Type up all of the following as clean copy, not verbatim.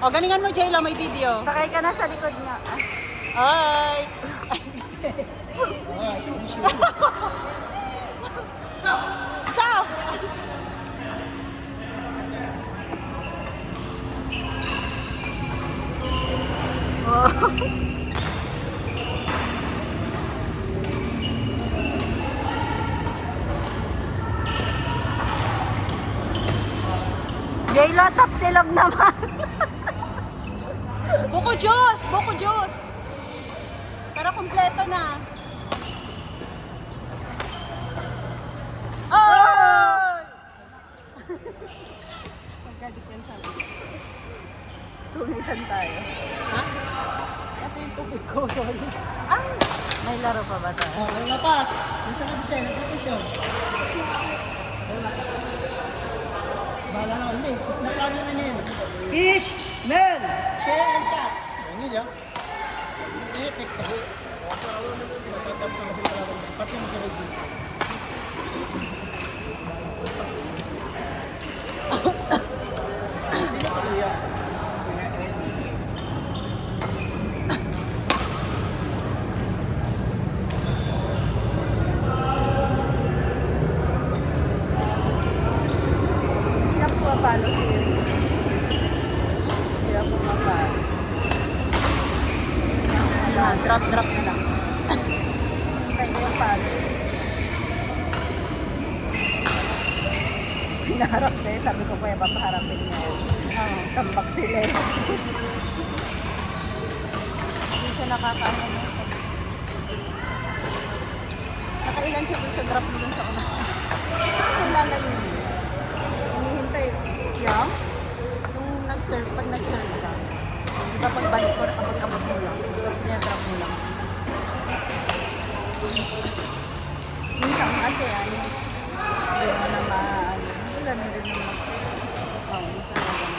O, galingan mo, J-Lo, may video. Sakay ka na sa likod niya. Ay! Ciao! Oh. Jaylo, tapsilog naman. Buko juice! Buko juice! Pero kompleto na. Oh! Magkadik yan sa akin. Sungitan tayo. Ha? Kasi yung tubig ko, sorry. Ay, may laro pa ba tayo? Oh, wala pa. Dito na siya, nag-position. Bahala na ulit. Naplano na niya yun. Fish, Mel, share and cut. Ano niya? Text ako. Pati mo kaya dito. Sino ka kuya? Hindi na pumapalo si Iris. Hindi na pumapalo. Hindi na, drop na lang. Hindi na palo. Hinaharap na eh. Sabi ko kuya, papaharapin niya. Tambak sila eh. Hindi siya nakakaano. Nakailan siya dun sa drop mo dun sa una. Kailan yun? Hinihintay. Yang? Nung nag-serve, pag nag-serve ka, di ba pagbalik ko, abot-abot mo lang. Tapos tinadrop mo lang. Minsan kasi ano. Hindi mo na maano. Wala na rin naman. Oo, minsan na ganun.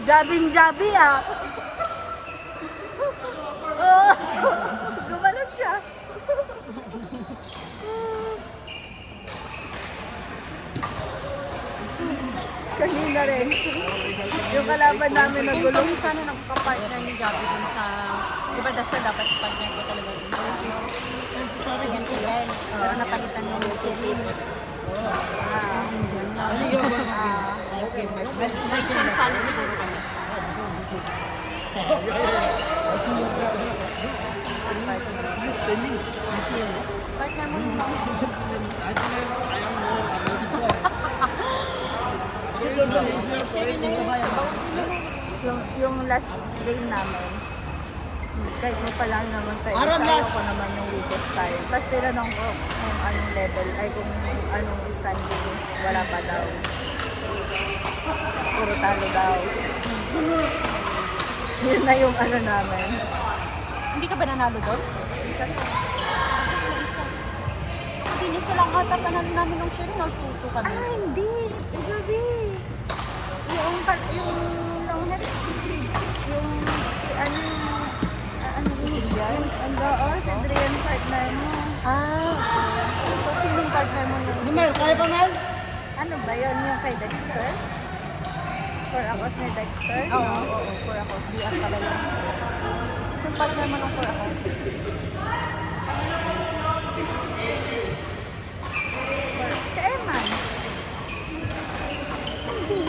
Jabing-jabi ah. Oh, gumalan siya. Kanina rin. Yung kalaban namin Yung nagulong. kami sana nagka-partner ni Gabi dun sa... Di ba siya dapat partner ko talaga dun sa ano? Sabi dito yan. Pero napalitan niya ni Sherin. Yung Indian lang. Okay, May chance sana siguro kami. Partner mo yung Sherin na yun. Sabaw din naman. Yung last game namin, kahit may pa lang naman tayo, Aron, sayo last! ko naman yung weakest style. Tapos tinanong ko kung anong level, ay kung anong standing, wala pa daw. Puro talo daw. Yun na yung ano namin. Hindi ka ba nanalo doon? Isa na. Tapos may isa. Hindi, isa lang ata panalo namin ng Sherin. Nagtuto kami. Ah, hindi. Grabe. Yung long hair, yung ano, yung si Adrian partner mo. Ah, okay. So, sinong partner mo yung... Mel, kaya pa Mel? Ano ba yun? Yung kay Dexter? For Akos ni Dexter? Oo, for ako. BR pala yun. Sinong partner mo nung for ako? Si Eman. Hindi.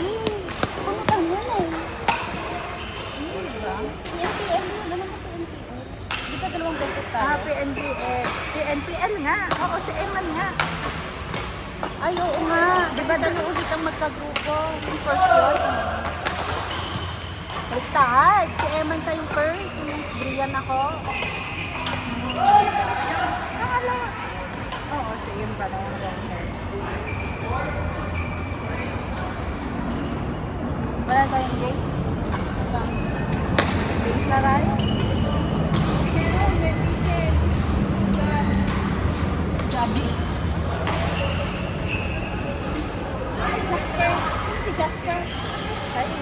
Ano ka yun eh? Hindi ba? PNPL yun. Alam mo PNPL? Di ba dalawang beses tayo? Ah, PNPL. PNPL nga. Oo, si Eman nga. Ay, oo nga. Di ba tayo ulit ang magkagrupo? Yung first yun. Baliktad. Si Eman tayong first. Yung Brian ako. Nakala. Oo, si yun pala yung long hair. Wala tayong game. Games na tayo. Sabi. Jasper. Si Jasper. Tayo.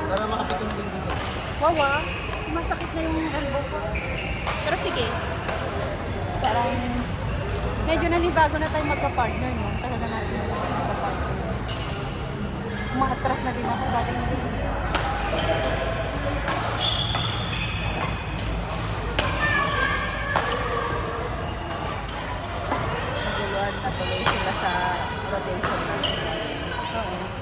Para makapitong din dito. Wawa, sumasakit na yung elbow ko. Pero sige. Parang Medyo nanibago na tayo magka-partner, no? Tagal na natin magka-partner. Umaatras na din ako, dati hindi. naguluhan na tuloy sila sa rotation na. Oo.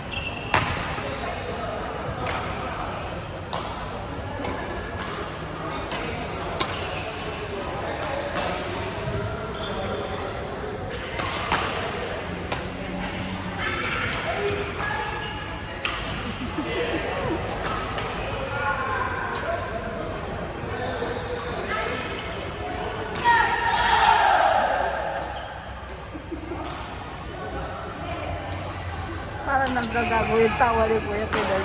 Parang nanggagago yung tawa ni Kuya Tidal.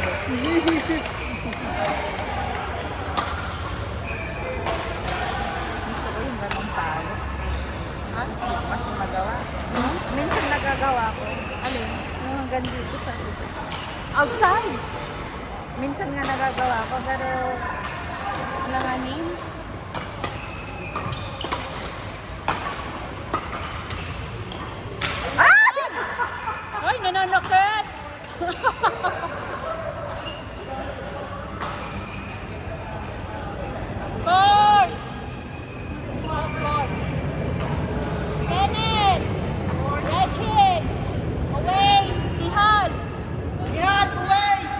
Gusto ko yung ganong tao. Ha? Hindi ko kasi magawa. Minsan nagagawa ko. Alin? Yung hanggang dito sa dito. Outside! Minsan nga nagagawa ko, pero Langanin? Ay, nananakit! Goal! Kenneth! Regin! Always! Tihal! Yan, Uwais!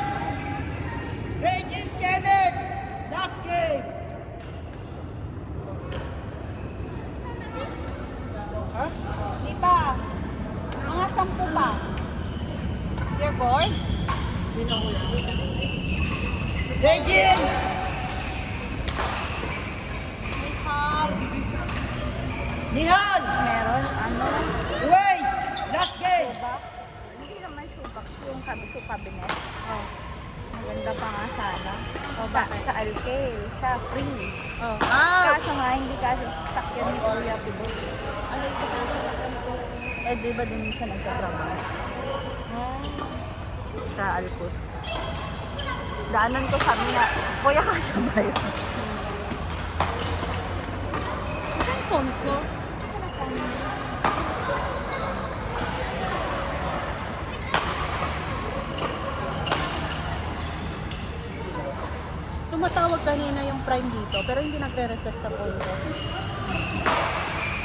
Regent Kenneth! Last game! Di pa. Mga 10 pa. You're bored? Regent! Tihal! Nihal! meron, ano, Uwais! Last game! subak. Hindi naman subak, yung cabinet. Oh. Maganda pa nga sana. Oh, Sa, bakit? sa Alkale, siya free. Oh. Kaso nga, hindi kasi sakyan ni Kuya Pido. Ano ito ka sa ganito? Eh, di ba din siya nagsatrabaho sa Alcos? Daanan ko sabi niya, Kuya kasya ba yun? Saan phone ko? Tumatawag kanina yung Prime dito, pero hindi nagre-reflect sa phone ko.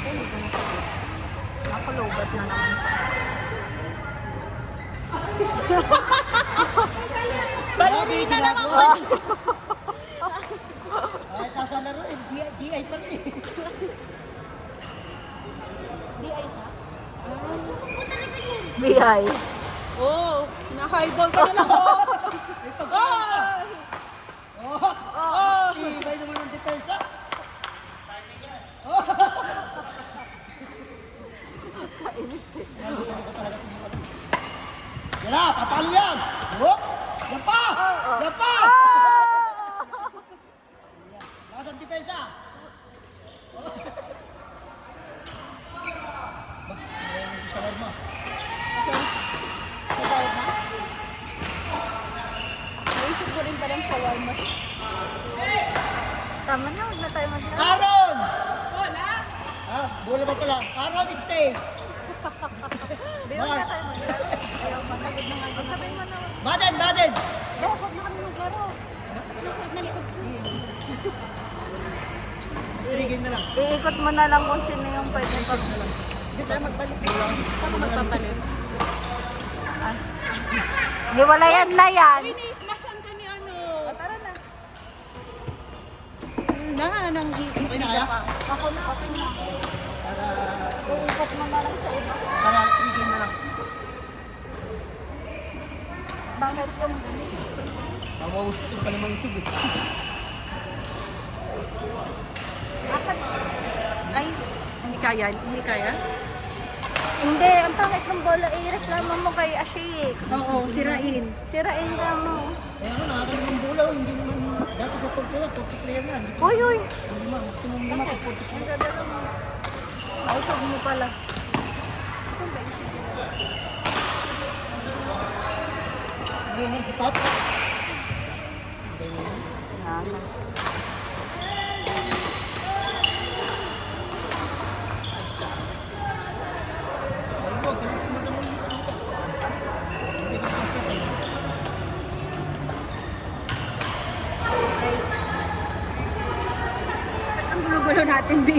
Hindi ko nasagot. Ako lobat na naman sa Balerina naman ko! Ay, tatalaro eh. DI pa rin. DI siya? BI. Oo, na-highball ka na lang ako! Ay! Oh! Ibay naman ang depensa. Yan na, papalo yan! Oh! Yan pa! Yan pa! Lakas ang depensa! Mayroon yung shawarma. Kasi, nagawag na? Naisip ko rin parang shawarma. Tama na, huwag na tayo maglaro. Aaron! Bola? Ah, bola ba pala? Aaron, stay! Di, huwag na tayo maglaro. Ayaw matagod na nga. Sabihin mo na, Baden, Baden! Bakit na kami maglaro? Nasaan na likod ko? Three game na lang. iikot mo na lang kung sino yung pwede pag... Hindi tayo magbalik. Saan ka magpapalit? Ah. Hiwalayan na yan. Uy, ni-smashan ka ni ano. O, tara na. Nang Okay na kaya? Ako na, okay na. Para, Iikot mo na lang sa iba. para three game na lang. Bakit yung... Mawawasputol pa naman yung tube eh. Apat. Ay, hindi kaya. Hindi kaya? Hindi, ang pangit ng bola, reklamo mo kay Ashik. Oo, sirain. Sirain ka mo. Eh ano, nakakalimang bulaw, hindi naman dati sa pagkaya, 40 player na. Uy, uy. Lima, maximum 5, 40 player. Ang dadalo mo. Kausap mo pala. Ano yung sipat? Ba't ang gulo-gulo natin, B?